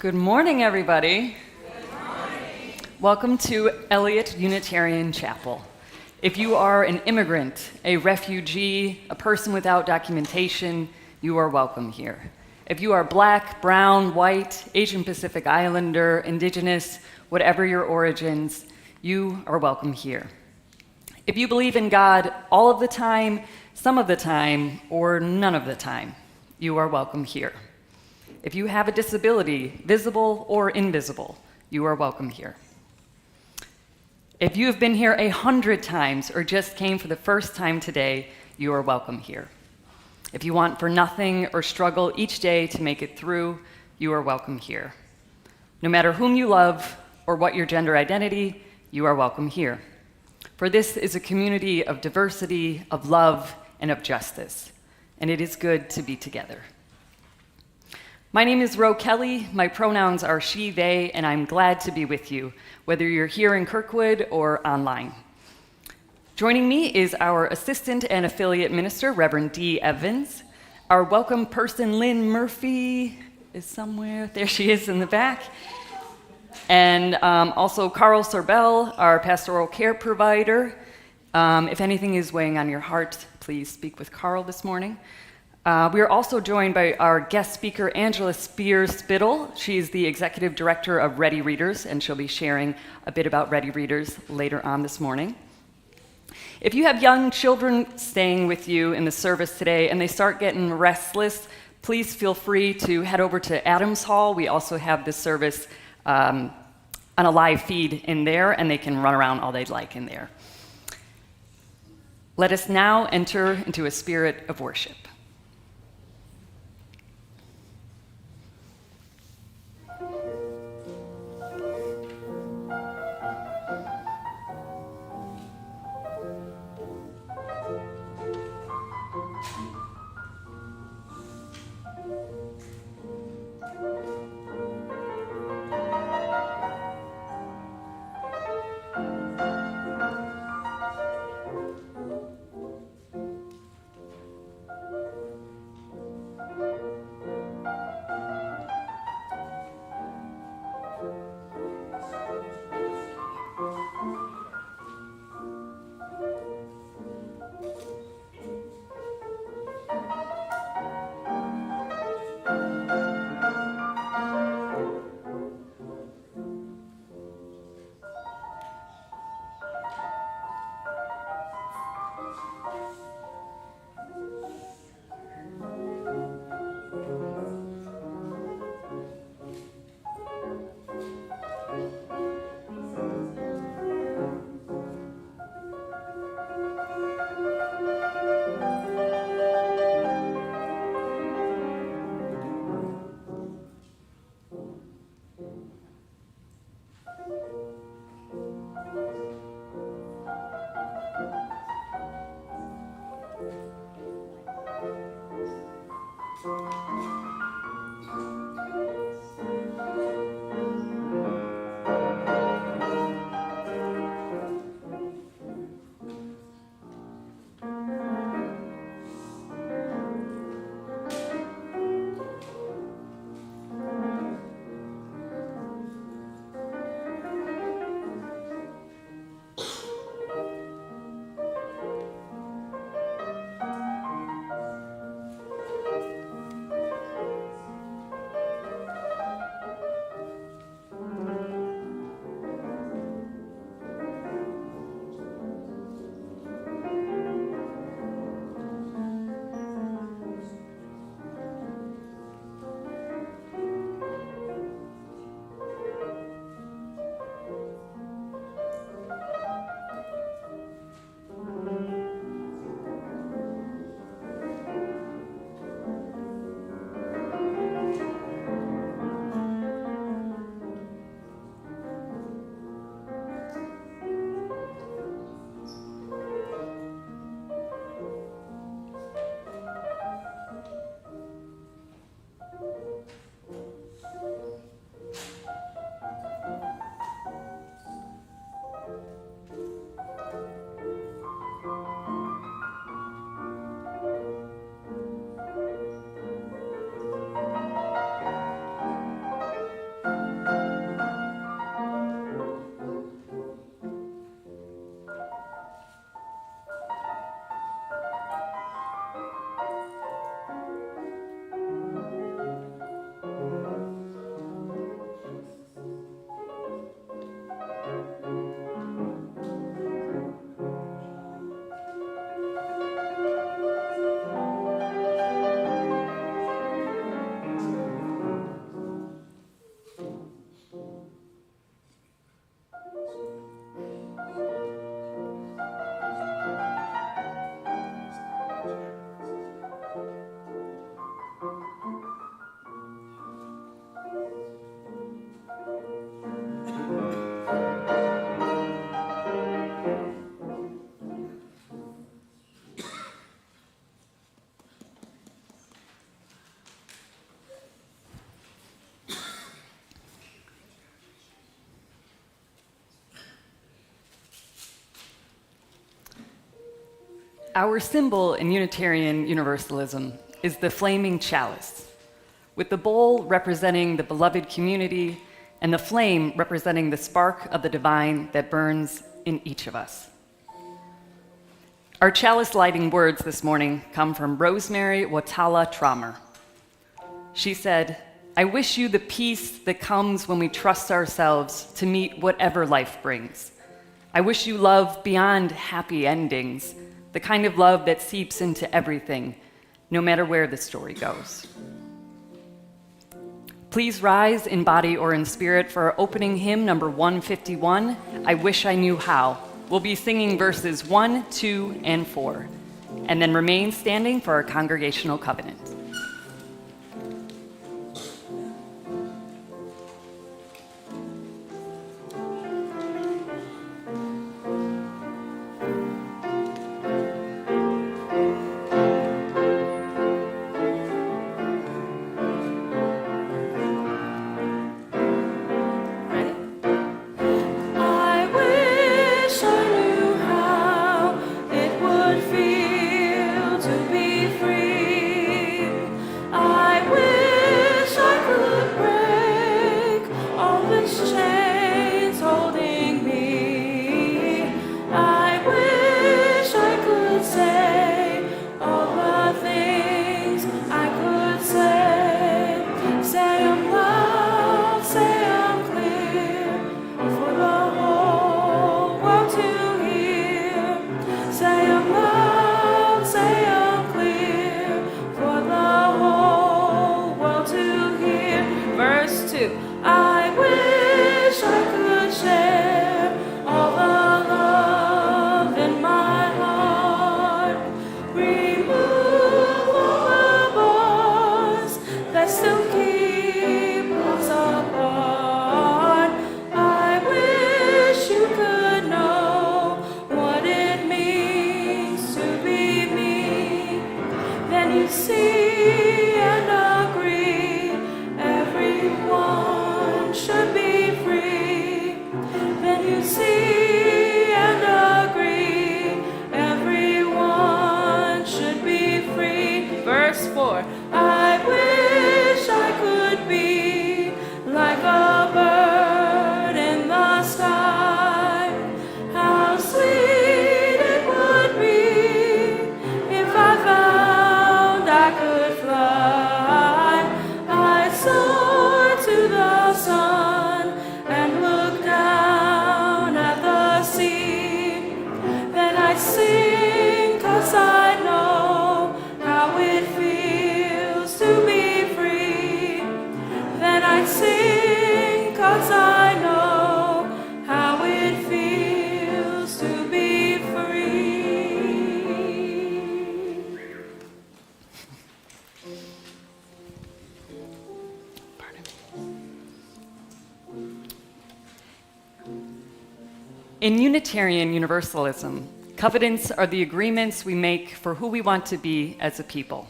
Good morning, everybody. Good morning. Welcome to Eliot Unitarian Chapel. If you are an immigrant, a refugee, a person without documentation, you are welcome here. If you are Black, brown, white, Asian Pacific Islander, Indigenous, whatever your origins, you are welcome here. If you believe in God all of the time, some of the time, or none of the time, you are welcome here. If you have a disability, visible or invisible, you are welcome here. If you have been here 100 times or just came for the first time today, you are welcome here. If you want for nothing or struggle each day to make it through, you are welcome here. No matter whom you love or what your gender identity, you are welcome here. For this is a community of diversity, of love, and of justice, and it is good to be together. My name is Ro Kelly, my pronouns are she, they, and I'm glad to be with you, whether you're here in Kirkwood or online. Joining me is our assistant and affiliate minister, Reverend D. Evans. Our welcome person, Lynn Murphy, is somewhere. There she is in the back. And also Carl Sorbell, our pastoral care provider. If anything is weighing on your heart, please speak with Carl this morning. We are also joined by our guest speaker, Angela Spears-Spittle. She's the executive director of Ready Readers, and she'll be sharing a bit about Ready Readers later on this morning. If you have young children staying with you in the service today and they start getting restless, please feel free to head over to Adams Hall. We also have this service on a live feed in there, and they can run around all they'd like in there. Let us now enter into a spirit of worship. Our symbol in Unitarian Universalism is the flaming chalice, with the bowl representing the beloved community and the flame representing the spark of the divine that burns in each of us. Our chalice lighting words this morning come from Rosemary Watala Traumer. She said, "I wish you the peace that comes when we trust ourselves to meet whatever life brings. I wish you love beyond happy endings, the kind of love that seeps into everything, no matter where the story goes." Please rise in body or in spirit for our opening hymn number 151, "I Wish I Knew How." We'll be singing verses 1, 2, and 4, and then remain standing for our congregational covenant. In Unitarian Universalism, covenants are the agreements we make for who we want to be as a people.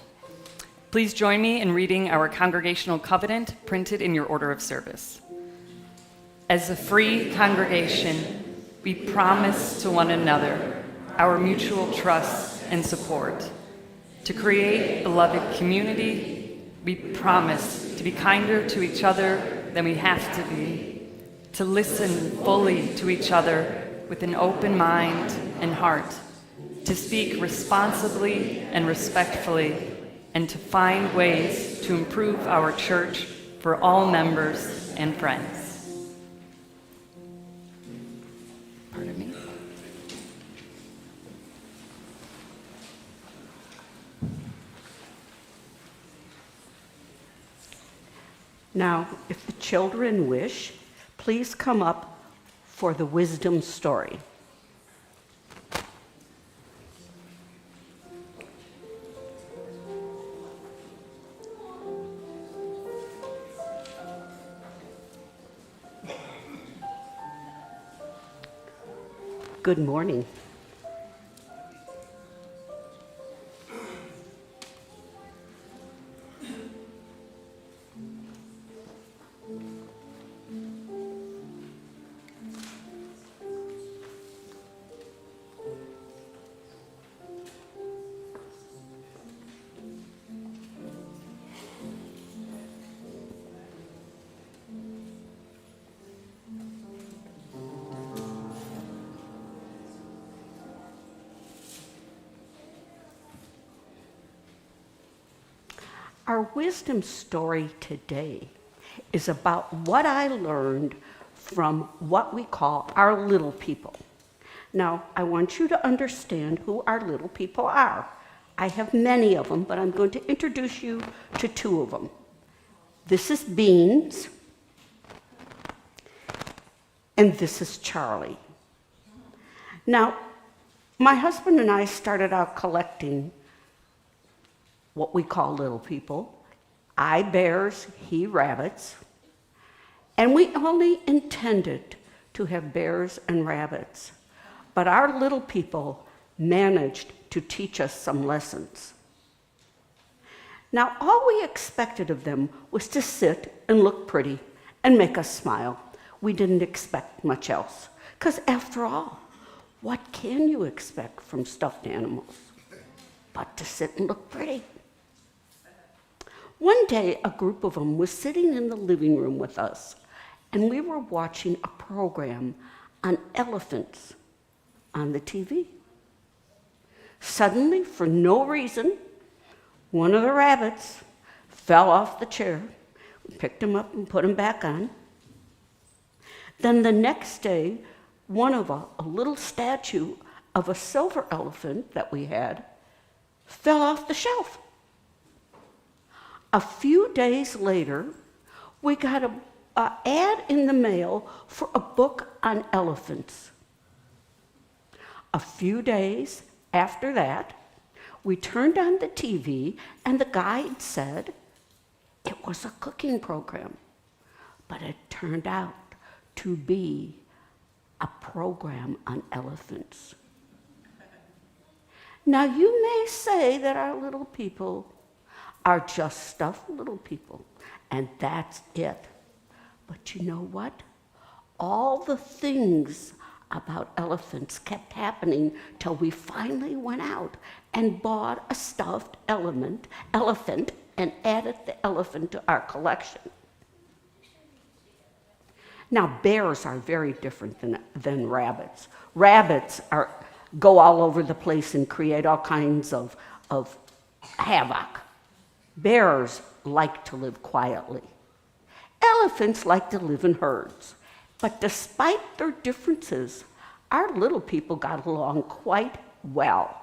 Please join me in reading our congregational covenant printed in your order of service. As a free congregation, we promise to one another our mutual trust and support. To create beloved community, we promise to be kinder to each other than we have to be, to listen fully to each other with an open mind and heart, to speak responsibly and respectfully, and to find ways to improve our church for all members and friends. Pardon me. Now, if the children wish, please come up for the wisdom story. Good morning. Our wisdom story today is about what I learned from what we call our little people. Now, I want you to understand who our little people are. I have many of them, but I'm going to introduce you to two of them. This is Beans, and this is Charlie. Now, my husband and I started out collecting what we call little people. I bears, he rabbits. And we only intended to have bears and rabbits. But our little people managed to teach us some lessons. Now, all we expected of them was to sit and look pretty and make us smile. We didn't expect much else. Because after all, what can you expect from stuffed animals but to sit and look pretty? One day, a group of them was sitting in the living room with us, and we were watching a program on elephants on the TV. Suddenly, for no reason, one of the rabbits fell off the chair. We picked him up and put him back on. Then the next day, one of a little statue of a silver elephant that we had fell off the shelf. A few days later, we got an ad in the mail for a book on elephants. A few days after that, we turned on the TV and the guide said it was a cooking program, but it turned out to be a program on elephants. Now, you may say that our little people are just stuffed little people, and that's it. But you know what? All the things about elephants kept happening till we finally went out and bought a stuffed elephant and added the elephant to our collection. Now, bears are very different than rabbits. Rabbits go all over the place and create all kinds of havoc. Bears like to live quietly. Elephants like to live in herds. But despite their differences, our little people got along quite well.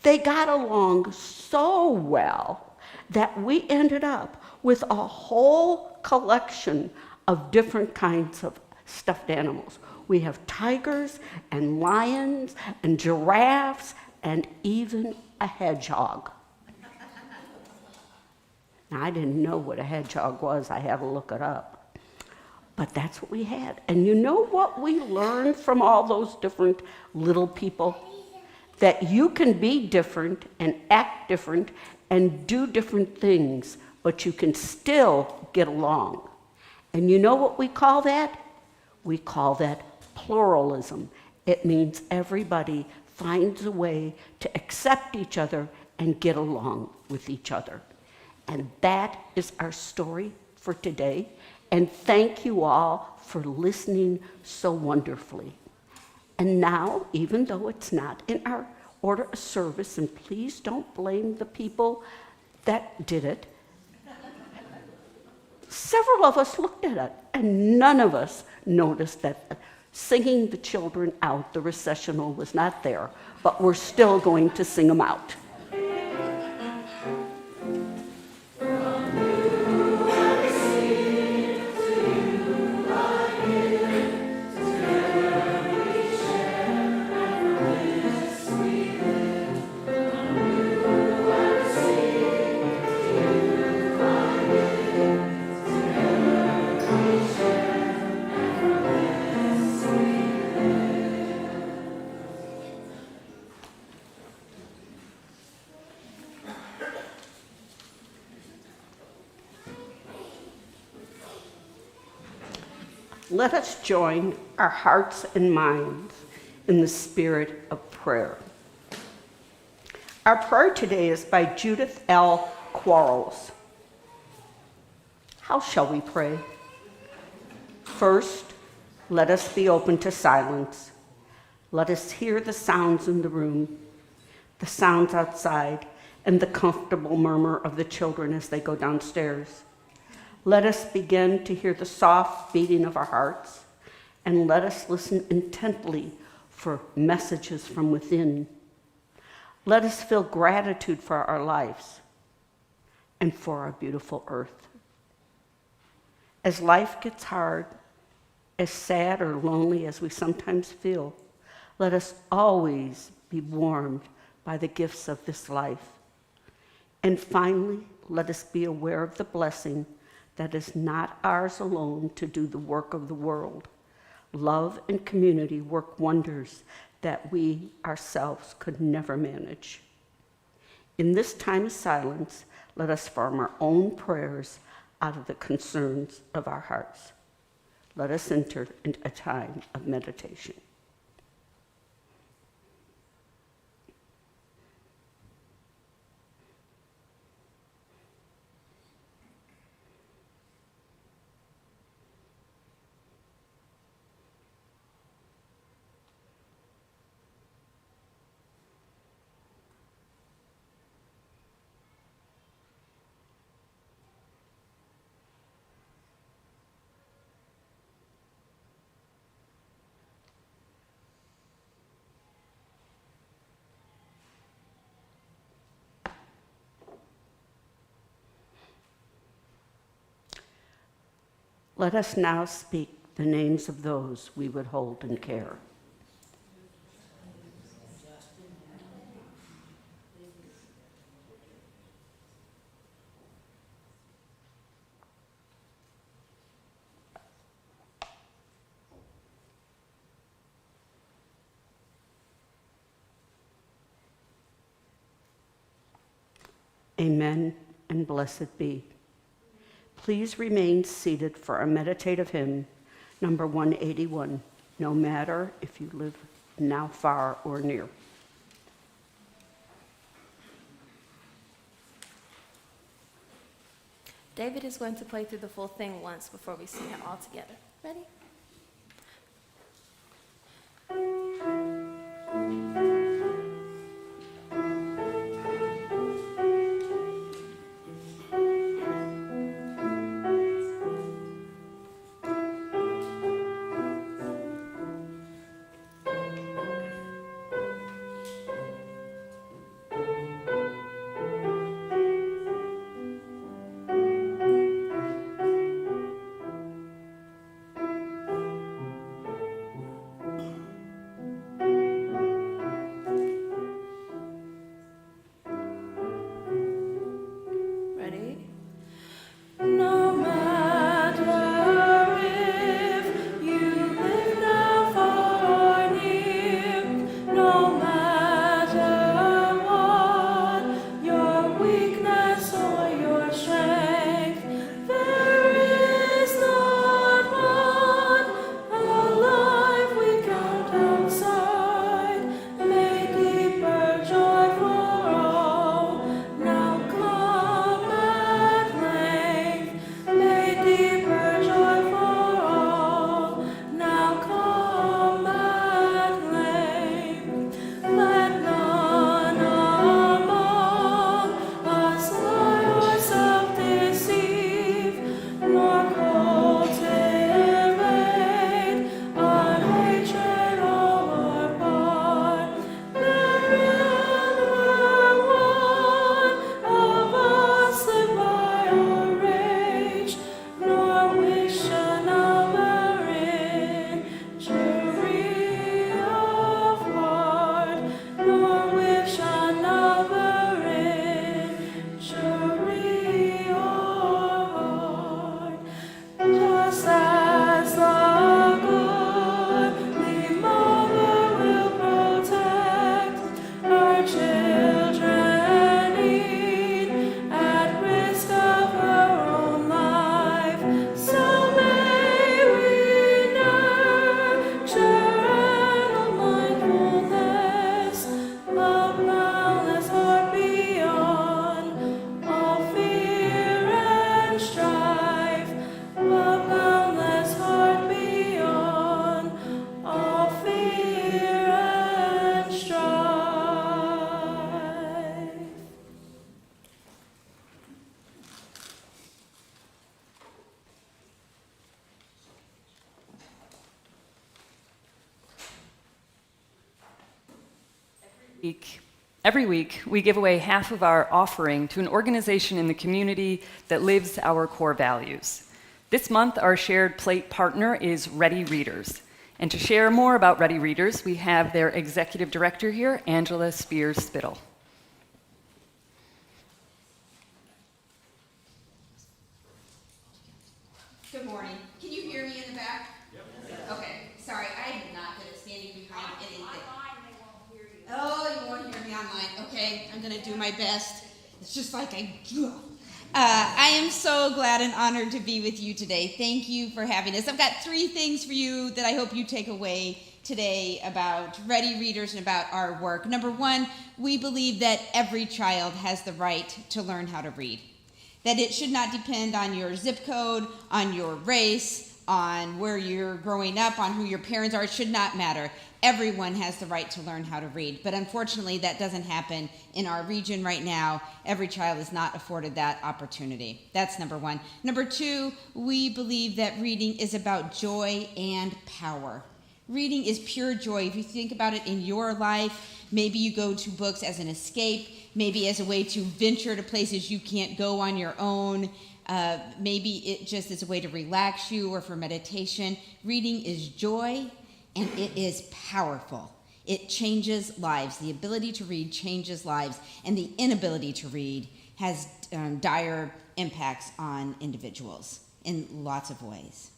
They got along so well that we ended up with a whole collection of different kinds of stuffed animals. We have tigers and lions and giraffes and even a hedgehog. Now, I didn't know what a hedgehog was. I had to look it up. But that's what we had. And you know what we learned from all those different little people? That you can be different and act different and do different things, but you can still get along. And you know what we call that? We call that pluralism. It means everybody finds a way to accept each other and get along with each other. And that is our story for today. And thank you all for listening so wonderfully. And now, even though it's not in our order of service, and please don't blame the people that did it, several of us looked at it, and none of us noticed that singing the children out, the recessional, was not there, but we're still going to sing them out. Let us join our hearts and minds in the spirit of prayer. Our prayer today is by Judith L. Quarles. How shall we pray? First, let us be open to silence. Let us hear the sounds in the room, the sounds outside, and the comfortable murmur of the children as they go downstairs. Let us begin to hear the soft beating of our hearts, and let us listen intently for messages from within. Let us feel gratitude for our lives and for our beautiful earth. As life gets hard, as sad or lonely as we sometimes feel, let us always be warmed by the gifts of this life. And finally, let us be aware of the blessing that is not ours alone to do the work of the world. Love and community work wonders that we ourselves could never manage. In this time of silence, let us form our own prayers out of the concerns of our hearts. Let us enter into a time of meditation. Let us now speak the names of those we would hold in care. Amen and blessed be. Please remain seated for our meditative hymn, number 181, no matter if you live now far or near. David is going to play through the full thing once before we sing it all together. Ready? Every week, we give away half of our offering to an organization in the community that lives our core values. This month, our shared plate partner is Ready Readers. And to share more about Ready Readers, we have their executive director here, Angela Spears-Spittle. Good morning. Can you hear me in the back? Yep. Okay. Sorry, I am not good at standing behind anything. Online, they won't hear you. Oh, you won't hear me online. Okay, I'm going to do my best. It's just like I am so glad and honored to be with you today. Thank you for having us. I've got 3 things for you that I hope you take away today about Ready Readers and about our work. Number 1, we believe that every child has the right to learn how to read. That it should not depend on your zip code, on your race, on where you're growing up, on who your parents are. It should not matter. Everyone has the right to learn how to read. But unfortunately, that doesn't happen in our region right now. Every child is not afforded that opportunity. That's number 1. Number 2, we believe that reading is about joy and power. Reading is pure joy. If you think about it in your life, maybe you go to books as an escape, maybe as a way to venture to places you can't go on your own. Maybe it just is a way to relax you or for meditation. Reading is joy, and it is powerful. It changes lives. The ability to read changes lives, and the inability to read has dire impacts on individuals in lots of ways.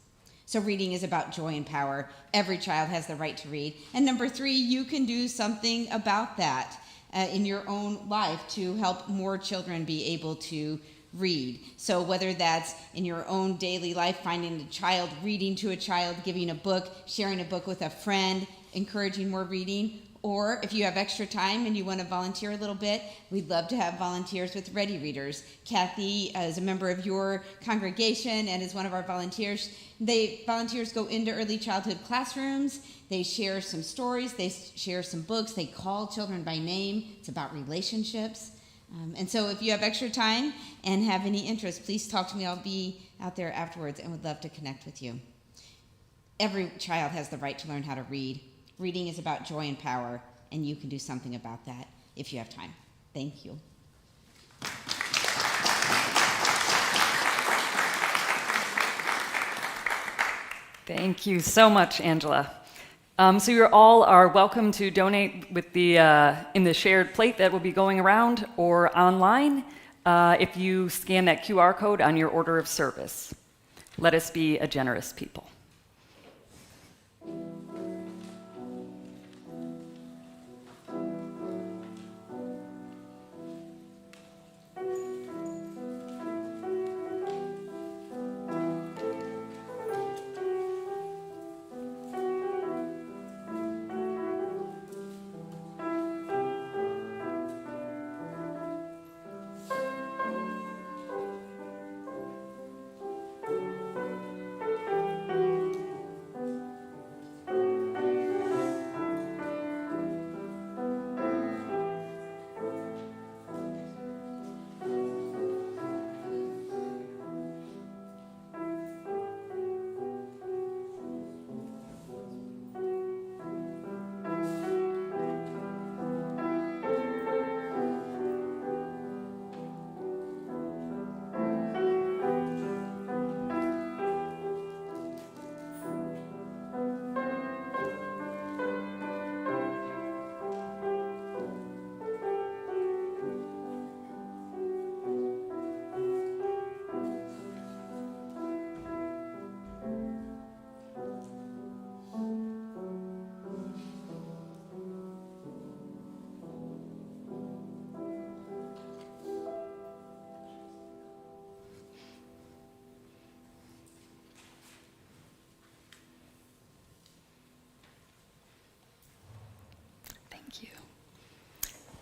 So reading is about joy and power. Every child has the right to read. And number 3, you can do something about that in your own life to help more children be able to read. So whether that's in your own daily life, finding a child, reading to a child, giving a book, sharing a book with a friend, encouraging more reading, or if you have extra time and you want to volunteer a little bit, we'd love to have volunteers with Ready Readers. Kathy is a member of your congregation and is one of our volunteers. Volunteers go into early childhood classrooms. They share some stories. They share some books. They call children by name. It's about relationships. And so if you have extra time and have any interest, please talk to me. I'll be out there afterwards and would love to connect with you. Every child has the right to learn how to read. Reading is about joy and power, and you can do something about that if you have time. Thank you. Thank you so much, Angela. So you all are welcome to donate with in the shared plate that will be going around or online if you scan that QR code on your order of service. Let us be a generous people.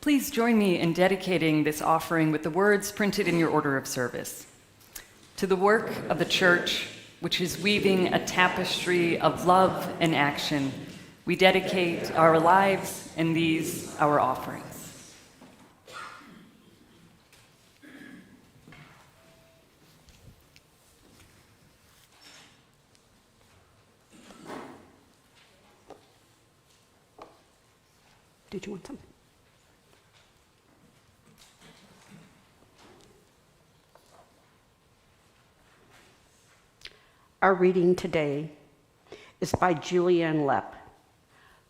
Please join me in dedicating this offering with the words printed in your order of service. To the work of the church, which is weaving a tapestry of love and action, we dedicate our lives and these our offerings. Did you want something? Our reading today is by Julianne Lepp,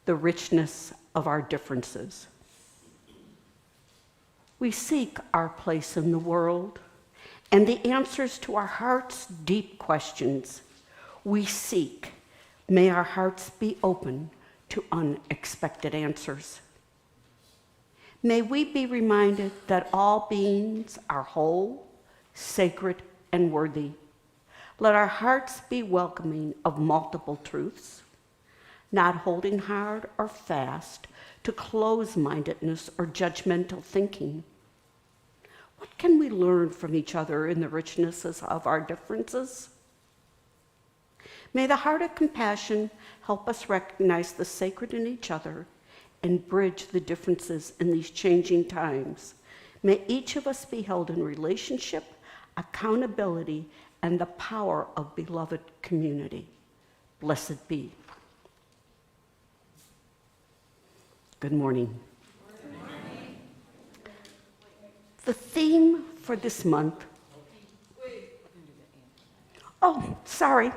The Richness of Our Differences. We seek our place in the world and the answers to our heart's deep questions. We seek, may our hearts be open to unexpected answers. May we be reminded that all beings are whole, sacred, and worthy. Let our hearts be welcoming of multiple truths, not holding hard or fast to close-mindedness or judgmental thinking. What can we learn from each other in the richnesses of our differences? May the heart of compassion help us recognize the sacred in each other and bridge the differences in these changing times. May each of us be held in relationship, accountability, and the power of beloved community. Blessed be. Good morning. Good morning. The theme for this month. Oh, sorry.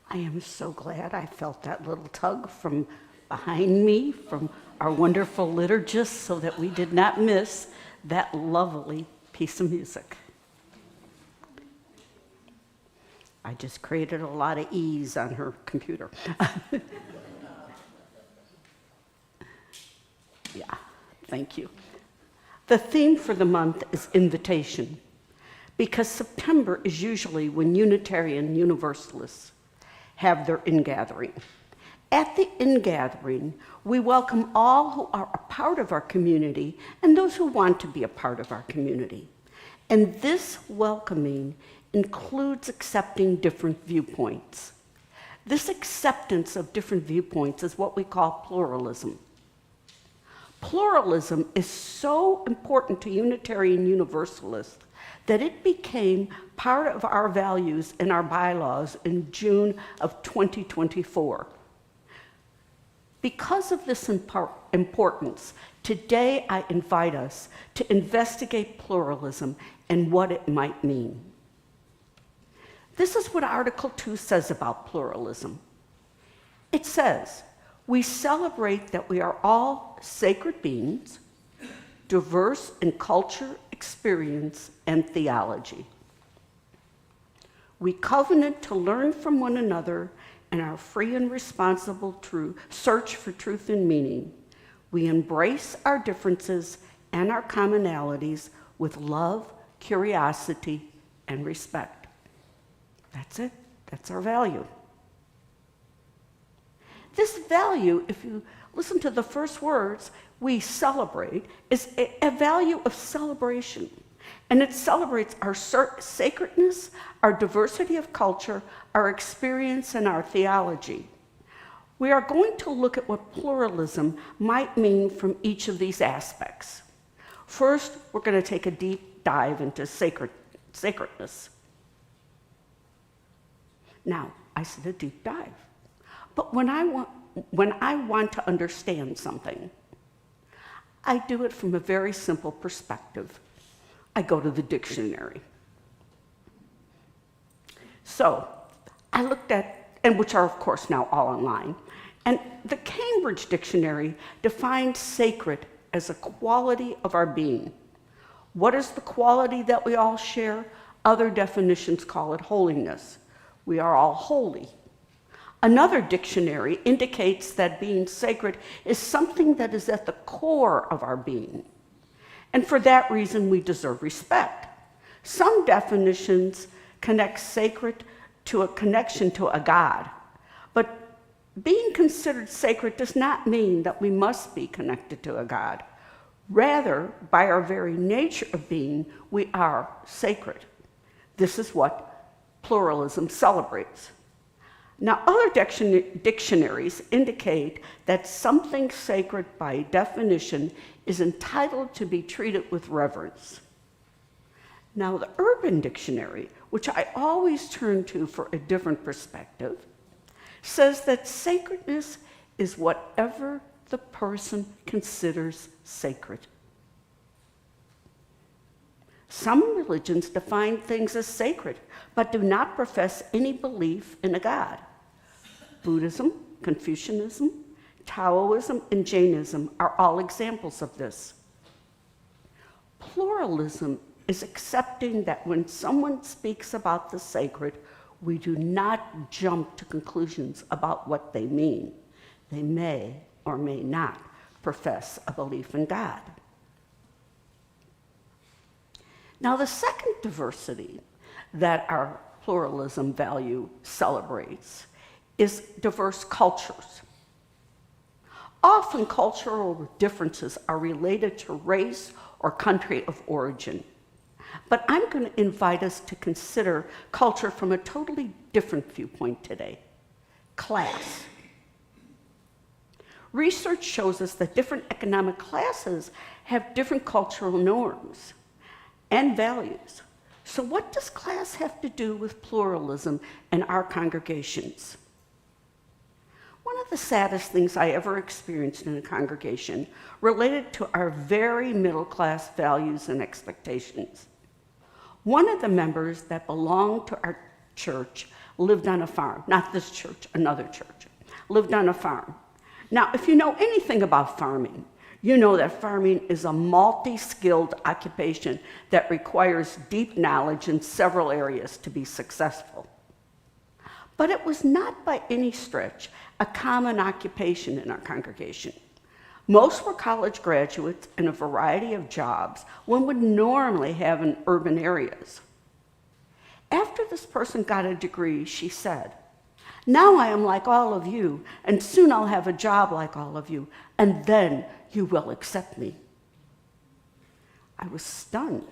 I am so glad I felt that little tug from behind me, from our wonderful liturgist, so that we did not miss that lovely piece of music. I just created a lot of E's on her computer. Yeah, thank you. The theme for the month is invitation, because September is usually when Unitarian Universalists have their ingathering. At the ingathering, we welcome all who are a part of our community and those who want to be a part of our community. And this welcoming includes accepting different viewpoints. This acceptance of different viewpoints is what we call pluralism. Pluralism is so important to Unitarian Universalists that it became part of our values in our bylaws in June of 2024. Because of this importance, today I invite us to investigate pluralism and what it might mean. This is what Article 2 says about pluralism. It says, we celebrate that we are all sacred beings, diverse in culture, experience, and theology. We covenant to learn from one another and our free and responsible search for truth and meaning. We embrace our differences and our commonalities with love, curiosity, and respect. That's it. That's our value. This value, if you listen to the first words, we celebrate, is a value of celebration. And it celebrates our sacredness, our diversity of culture, our experience, and our theology. We are going to look at what pluralism might mean from each of these aspects. First, we're going to take a deep dive into sacredness. Now, I said a deep dive. But when I want to understand something, I do it from a very simple perspective. I go to the dictionary. So I looked at, and which are of course now all online, and the Cambridge Dictionary defines sacred as a quality of our being. What is the quality that we all share? Other definitions call it holiness. We are all holy. Another dictionary indicates that being sacred is something that is at the core of our being. And for that reason, we deserve respect. Some definitions connect sacred to a connection to a God. But being considered sacred does not mean that we must be connected to a God. Rather, by our very nature of being, we are sacred. This is what pluralism celebrates. Now, other dictionaries indicate that something sacred by definition is entitled to be treated with reverence. Now, the Urban Dictionary, which I always turn to for a different perspective, says that sacredness is whatever the person considers sacred. Some religions define things as sacred, but do not profess any belief in a God. Buddhism, Confucianism, Taoism, and Jainism are all examples of this. Pluralism is accepting that when someone speaks about the sacred, we do not jump to conclusions about what they mean. They may or may not profess a belief in God. Now, the second diversity that our pluralism value celebrates is diverse cultures. Often cultural differences are related to race or country of origin. But I'm going to invite us to consider culture from a totally different viewpoint today: class. Research shows us that different economic classes have different cultural norms and values. So what does class have to do with pluralism in our congregations? One of the saddest things I ever experienced in a congregation related to our very middle-class values and expectations. One of the members that belonged to our church lived on a farm, not this church, another church, lived on a farm. Now, if you know anything about farming, you know that farming is a multi-skilled occupation that requires deep knowledge in several areas to be successful. But it was not by any stretch a common occupation in our congregation. Most were college graduates in a variety of jobs one would normally have in urban areas. After this person got a degree, she said, "Now I am like all of you, and soon I'll have a job like all of you, and then you will accept me." I was stunned.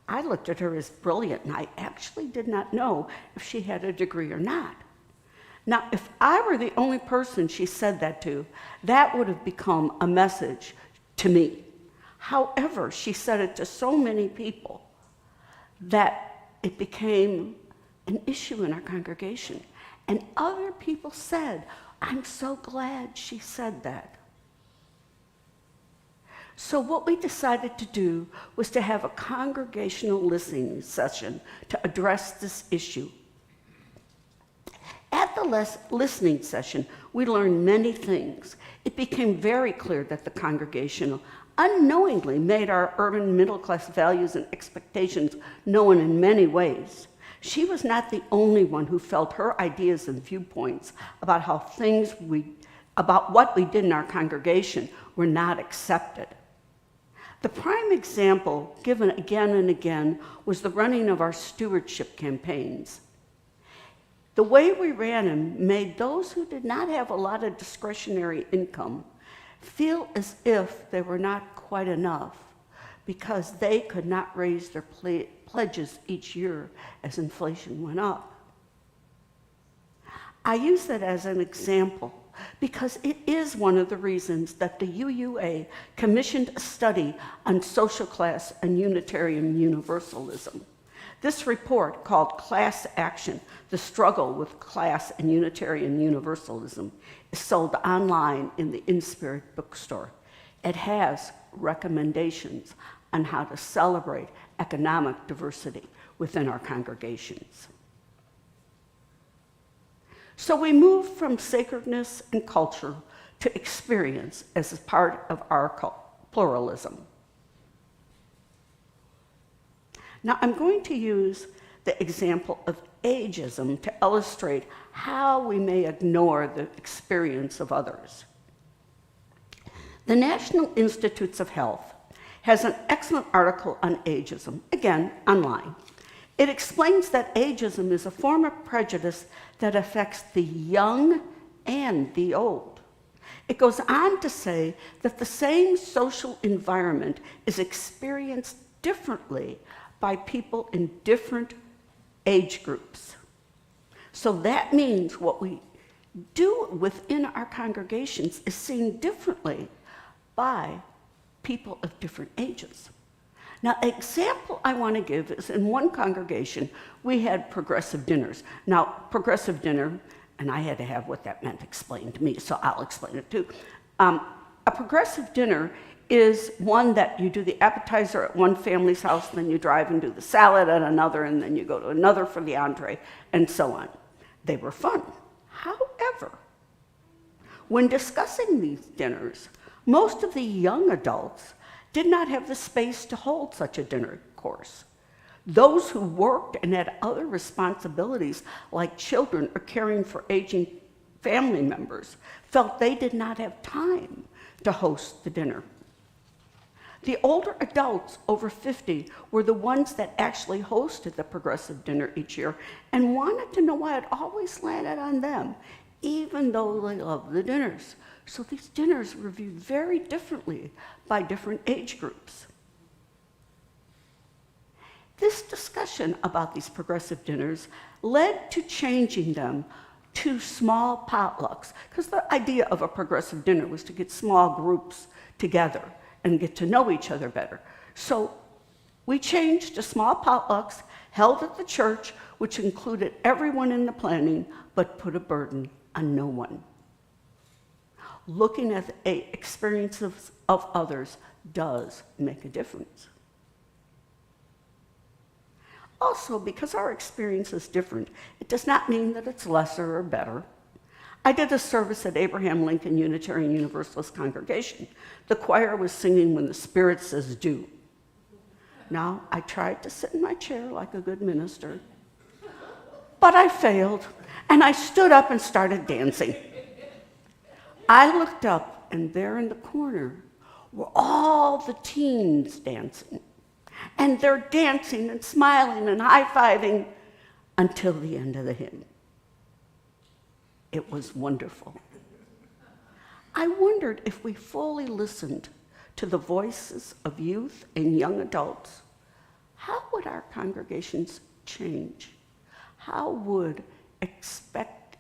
I looked at her as brilliant, and I actually did not know if she had a degree or not. Now, if I were the only person she said that to, that would have become a message to me. However, she said it to so many people that it became an issue in our congregation. And other people said, "I'm so glad she said that." So what we decided to do was to have a congregational listening session to address this issue. At the listening session, we learned many things. It became very clear that the congregation unknowingly made our urban middle-class values and expectations known in many ways. She was not the only one who felt her ideas and viewpoints about about what we did in our congregation were not accepted. The prime example given again and again was the running of our stewardship campaigns. The way we ran them made those who did not have a lot of discretionary income feel as if they were not quite enough because they could not raise their pledges each year as inflation went up. I use that as an example because it is one of the reasons that the UUA commissioned a study on social class and Unitarian Universalism. This report, called Class Action, The Struggle with Class and Unitarian Universalism, is sold online in the In Spirit bookstore. It has recommendations on how to celebrate economic diversity within our congregations. So we move from sacredness and culture to experience as a part of our pluralism. Now, I'm going to use the example of ageism to illustrate how we may ignore the experience of others. The National Institutes of Health has an excellent article on ageism, again, online. It explains that ageism is a form of prejudice that affects the young and the old. It goes on to say that the same social environment is experienced differently by people in different age groups. So that means what we do within our congregations is seen differently by people of different ages. Now, an example I want to give is in one congregation, we had progressive dinners. Now, progressive dinner, and I had to have what that meant explained to me, so I'll explain it too. A progressive dinner is one that you do the appetizer at one family's house, then you drive and do the salad at another, and then you go to another for the entree, and so on. They were fun. However, when discussing these dinners, most of the young adults did not have the space to hold such a dinner course. Those who worked and had other responsibilities, like children or caring for aging family members, felt they did not have time to host the dinner. The older adults over 50 were the ones that actually hosted the progressive dinner each year and wanted to know why it always landed on them, even though they loved the dinners. So these dinners were viewed very differently by different age groups. This discussion about these progressive dinners led to changing them to small potlucks, because the idea of a progressive dinner was to get small groups together and get to know each other better. So we changed to small potlucks held at the church, which included everyone in the planning, but put a burden on no one. Looking at the experiences of others does make a difference. Also, because our experience is different, it does not mean that it's lesser or better. I did a service at Abraham Lincoln Unitarian Universalist congregation. The choir was singing When the Spirit Says Do. Now, I tried to sit in my chair like a good minister, but I failed, and I stood up and started dancing. I looked up, and there in the corner were all the teens dancing. And they're dancing and smiling and high-fiving until the end of the hymn. It was wonderful. I wondered if we fully listened to the voices of youth and young adults, how would our congregations change? How would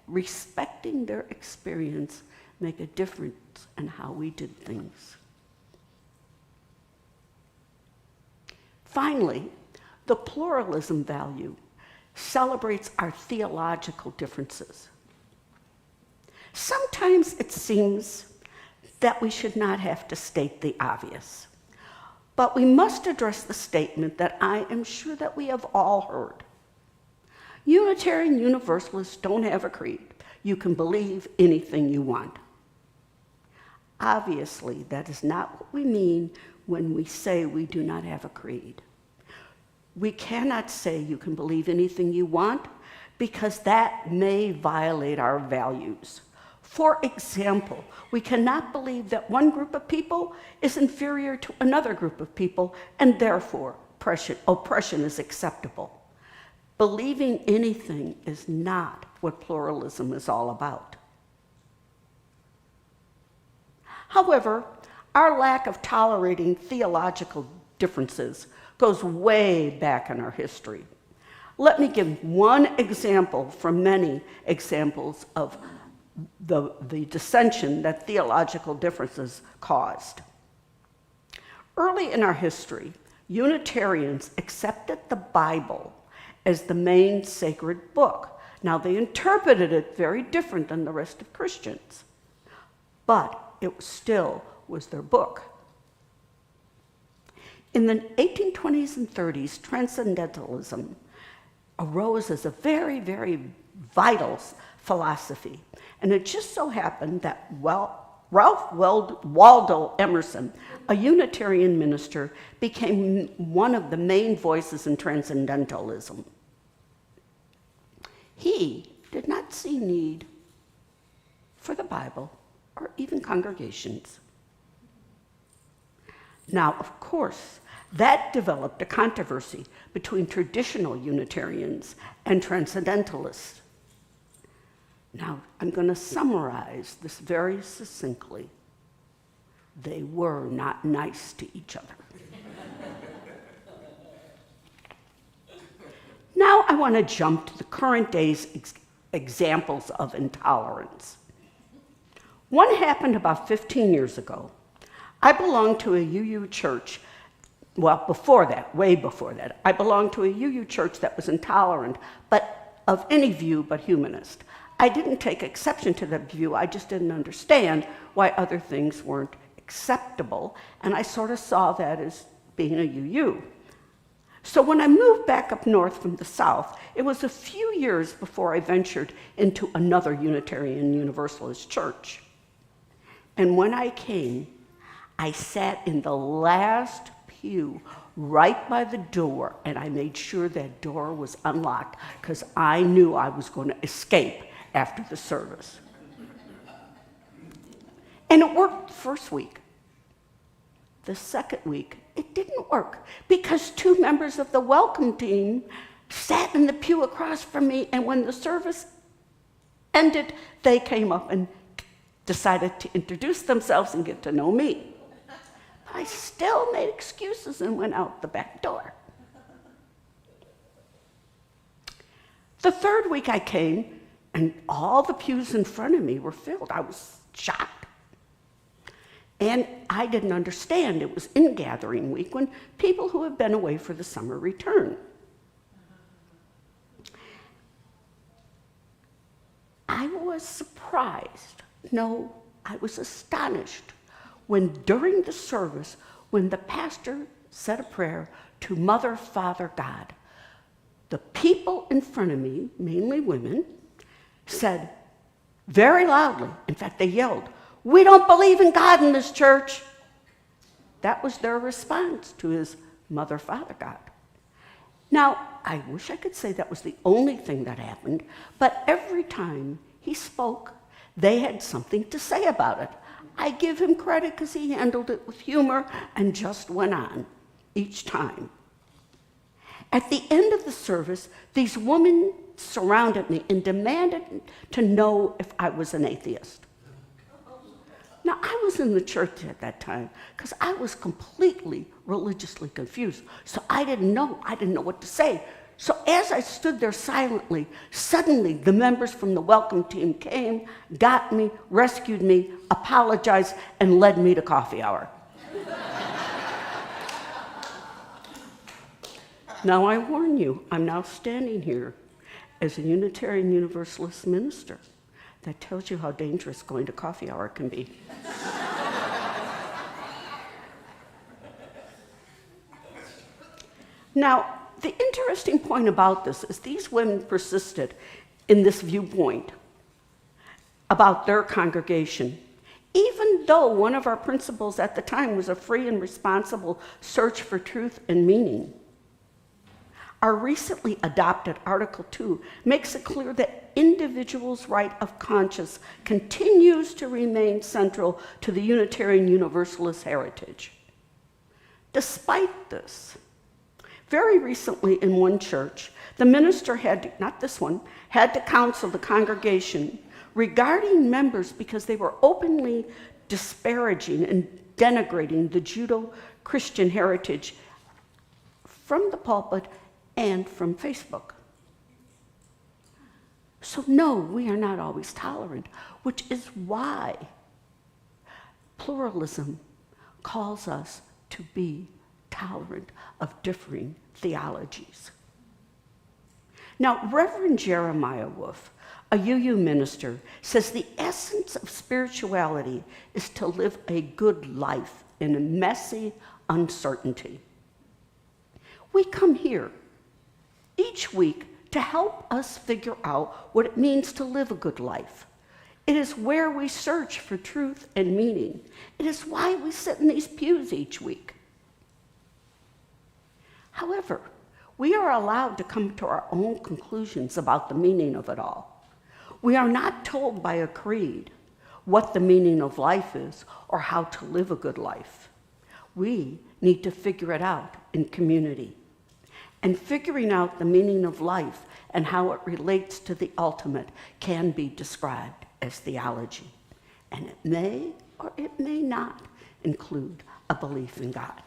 respecting their experience make a difference in how we did things? Finally, the pluralism value celebrates our theological differences. Sometimes it seems that we should not have to state the obvious, but we must address the statement that I am sure that we have all heard. Unitarian Universalists don't have a creed. You can believe anything you want. Obviously, that is not what we mean when we say we do not have a creed. We cannot say you can believe anything you want because that may violate our values. For example, we cannot believe that one group of people is inferior to another group of people and therefore oppression is acceptable. Believing anything is not what pluralism is all about. However, our lack of tolerating theological differences goes way back in our history. Let me give one example from many examples of the dissension that theological differences caused. Early in our history, Unitarians accepted the Bible as the main sacred book. Now, they interpreted it very different than the rest of Christians, but it still was their book. In the 1820s and 30s, transcendentalism arose as a very, very vital philosophy. And it just so happened that Ralph Waldo Emerson, a Unitarian minister, became one of the main voices in transcendentalism. He did not see need for the Bible or even congregations. Now, of course, that developed a controversy between traditional Unitarians and transcendentalists. Now, I'm going to summarize this very succinctly. They were not nice to each other. Now I want to jump to the current day's examples of intolerance. One happened about 15 years ago. I belonged to a UU church, well, before that, way before that. I belonged to a UU church that was intolerant, but of any view but humanist. I didn't take exception to that view, I just didn't understand why other things weren't acceptable, and I sort of saw that as being a UU. So when I moved back up north from the south, it was a few years before I ventured into another Unitarian Universalist church. And when I came, I sat in the last pew right by the door, and I made sure that door was unlocked because I knew I was going to escape after the service. And it worked the first week. The second week, it didn't work because two members of the welcome team sat in the pew across from me, and when the service ended, they came up and decided to introduce themselves and get to know me. But I still made excuses and went out the back door. The third week I came, and all the pews in front of me were filled. I was shocked. And I didn't understand. It was ingathering week when people who had been away for the summer returned. I was surprised. No, I was astonished when during the service, when the pastor said a prayer to Mother, Father, God, The people in front of me, mainly women, said very loudly, in fact, they yelled, "We don't believe in God in this church." That was their response to his mother, father God. Now, I wish I could say that was the only thing that happened, but every time he spoke, they had something to say about it. I give him credit because he handled it with humor and just went on each time. At the end of the service, these women surrounded me and demanded to know if I was an atheist. Now, I was in the church at that time because I was completely religiously confused. So I didn't know what to say. So as I stood there silently, suddenly the members from the welcome team came, got me, rescued me, apologized, and led me to coffee hour. Now I warn you, I'm now standing here as a Unitarian Universalist minister. That tells you how dangerous going to coffee hour can be. Now, the interesting point about this is these women persisted in this viewpoint about their congregation, even though one of our principles at the time was a free and responsible search for truth and meaning. Our recently adopted Article 2 makes it clear that individuals' right of conscience continues to remain central to the Unitarian Universalist heritage. Despite this, very recently in one church, the minister had to counsel the congregation regarding members because they were openly disparaging and denigrating the Judeo-Christian heritage from the pulpit and from Facebook. So no, we are not always tolerant, which is why pluralism calls us to be tolerant of differing theologies. Now, Reverend Jeremiah Wolf, a UU minister, says the essence of spirituality is to live a good life in a messy uncertainty. We come here each week to help us figure out what it means to live a good life. It is where we search for truth and meaning. It is why we sit in these pews each week. However, we are allowed to come to our own conclusions about the meaning of it all. We are not told by a creed what the meaning of life is or how to live a good life. We need to figure it out in community. And figuring out the meaning of life and how it relates to the ultimate can be described as theology. And it may or it may not include a belief in God.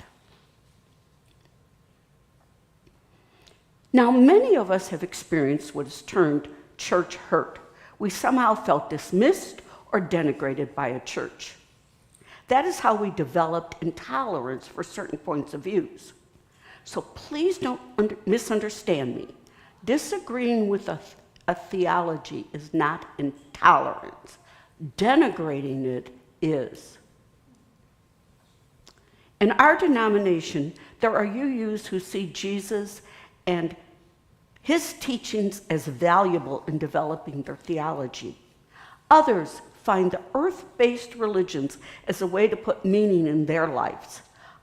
Now, many of us have experienced what is termed church hurt. We somehow felt dismissed or denigrated by a church. That is how we developed intolerance for certain points of views. So please don't misunderstand me. Disagreeing with a theology is not intolerance. Denigrating it is. In our denomination, there are UUs who see Jesus and his teachings as valuable in developing their theology. Others find the earth-based religions as a way to put meaning in their lives.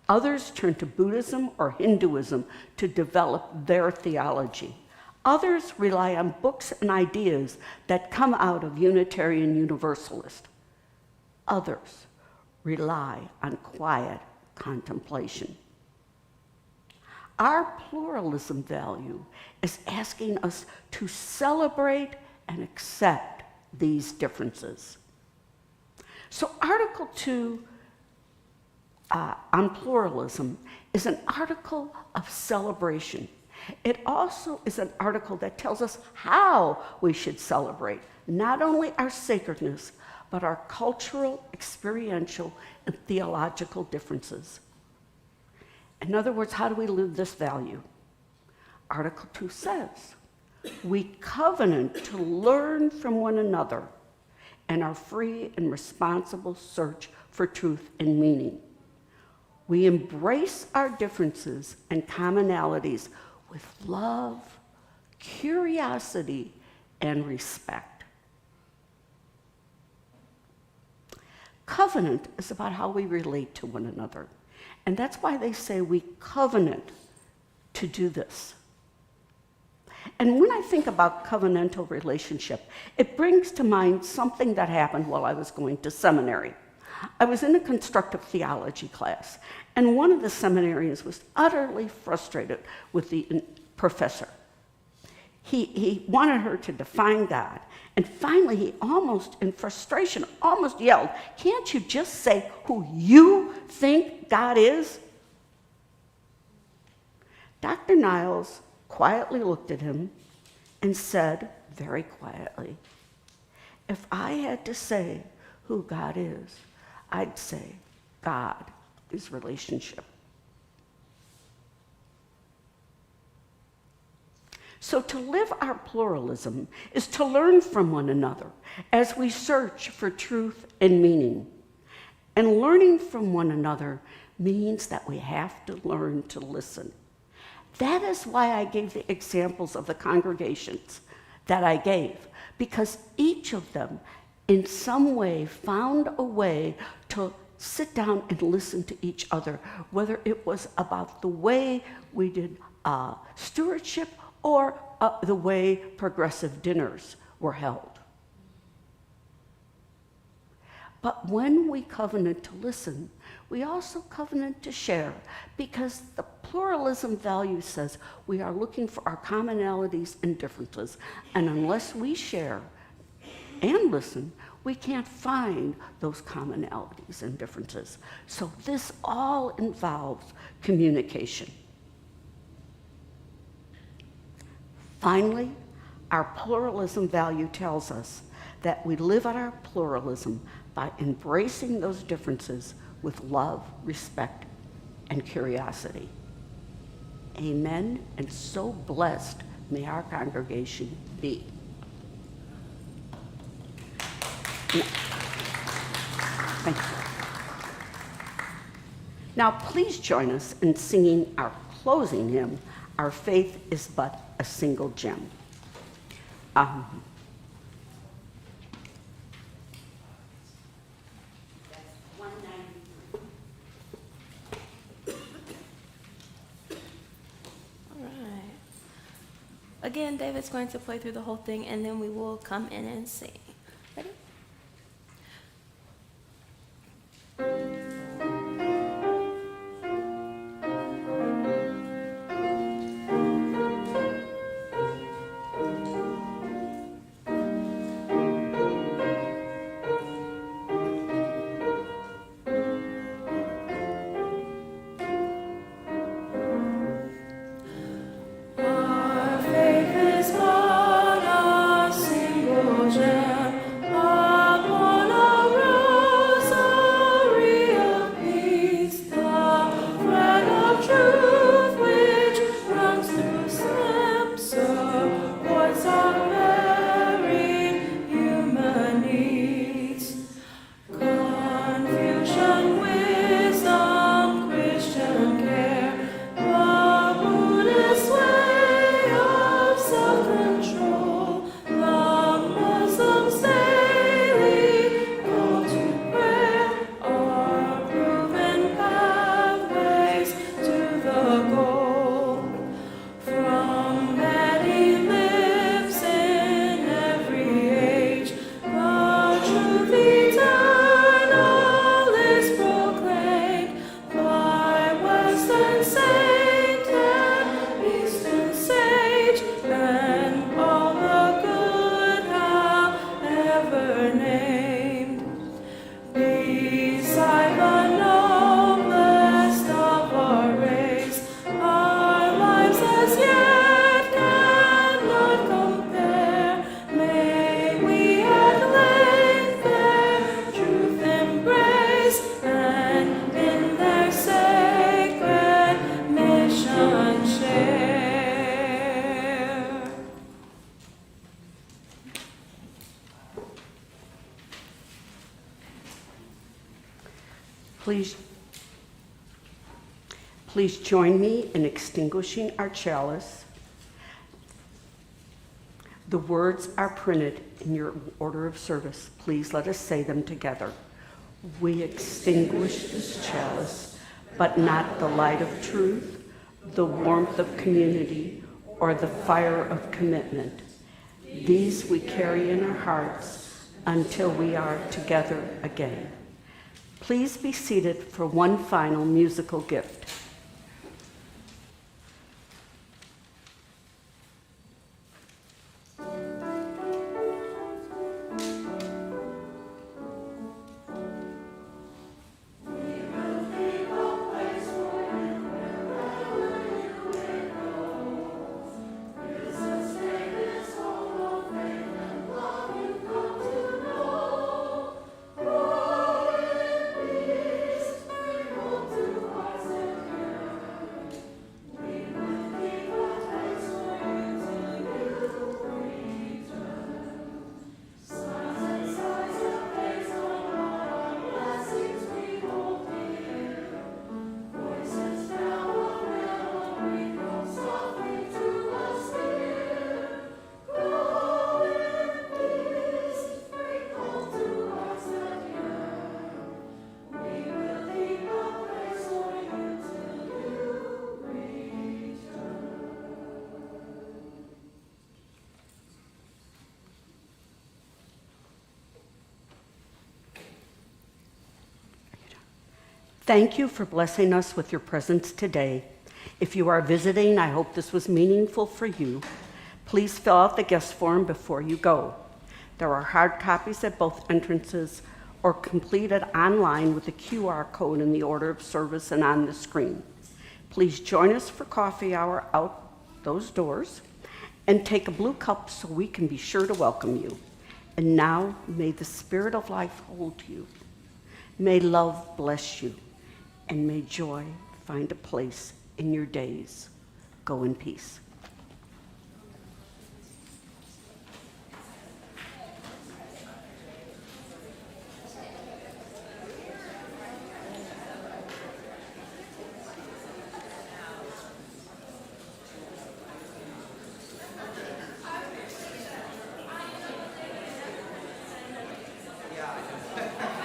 Others turn to Buddhism or Hinduism to develop their theology. Others rely on books and ideas that come out of Unitarian Universalist. Others rely on quiet contemplation. Our pluralism value is asking us to celebrate and accept these differences. So Article 2 on pluralism is an article of celebration. It also is an article that tells us how we should celebrate not only our sacredness, but our cultural, experiential, and theological differences. In other words, how do we live this value? Article 2 says, we covenant to learn from one another in our free and responsible search for truth and meaning. We embrace our differences and commonalities with love, curiosity, and respect. Covenant is about how we relate to one another. And that's why they say we covenant to do this. And when I think about covenantal relationship, it brings to mind something that happened while I was going to seminary. I was in a constructive theology class, and one of the seminarians was utterly frustrated with the professor. He wanted her to define God, and finally he almost, in frustration, almost yelled, "Can't you just say who you think God is?" Dr. Niles quietly looked at him and said very quietly, "If I had to say who God is, I'd say God is relationship." So to live our pluralism is to learn from one another as we search for truth and meaning. And learning from one another means that we have to learn to listen. That is why I gave the examples of the congregations that I gave, because each of them in some way found a way to sit down and listen to each other, whether it was about the way we did stewardship or the way progressive dinners were held. But when we covenant to listen, we also covenant to share, because the pluralism value says we are looking for our commonalities and differences, and unless we share and listen, we can't find those commonalities and differences. So this all involves communication. Finally, our pluralism value tells us that we live out our pluralism by embracing those differences with love, respect, and curiosity. Amen, and so blessed may our congregation be. Thank you. Now, please join us in singing our closing hymn, "Our Faith is But a Single Gem." Again, David's going to play through the whole thing, and then we will come in and sing. Ready? Please join me in extinguishing our chalice. The words are printed in your order of service. Please let us say them together. We extinguish this chalice, but not the light of truth, the warmth of community, or the fire of commitment. These we carry in our hearts until we are together again. Please be seated for one final musical gift. Thank you for blessing us with your presence today. If you are visiting, I hope this was meaningful for you. Please fill out the guest form before you go. There are hard copies at both entrances or completed online with the QR code in the order of service and on the screen. Please join us for coffee hour out those doors and take a blue cup so we can be sure to welcome you. And now, may the Spirit of life hold you. May love bless you. And may joy find a place in your days. Go in peace. Yeah.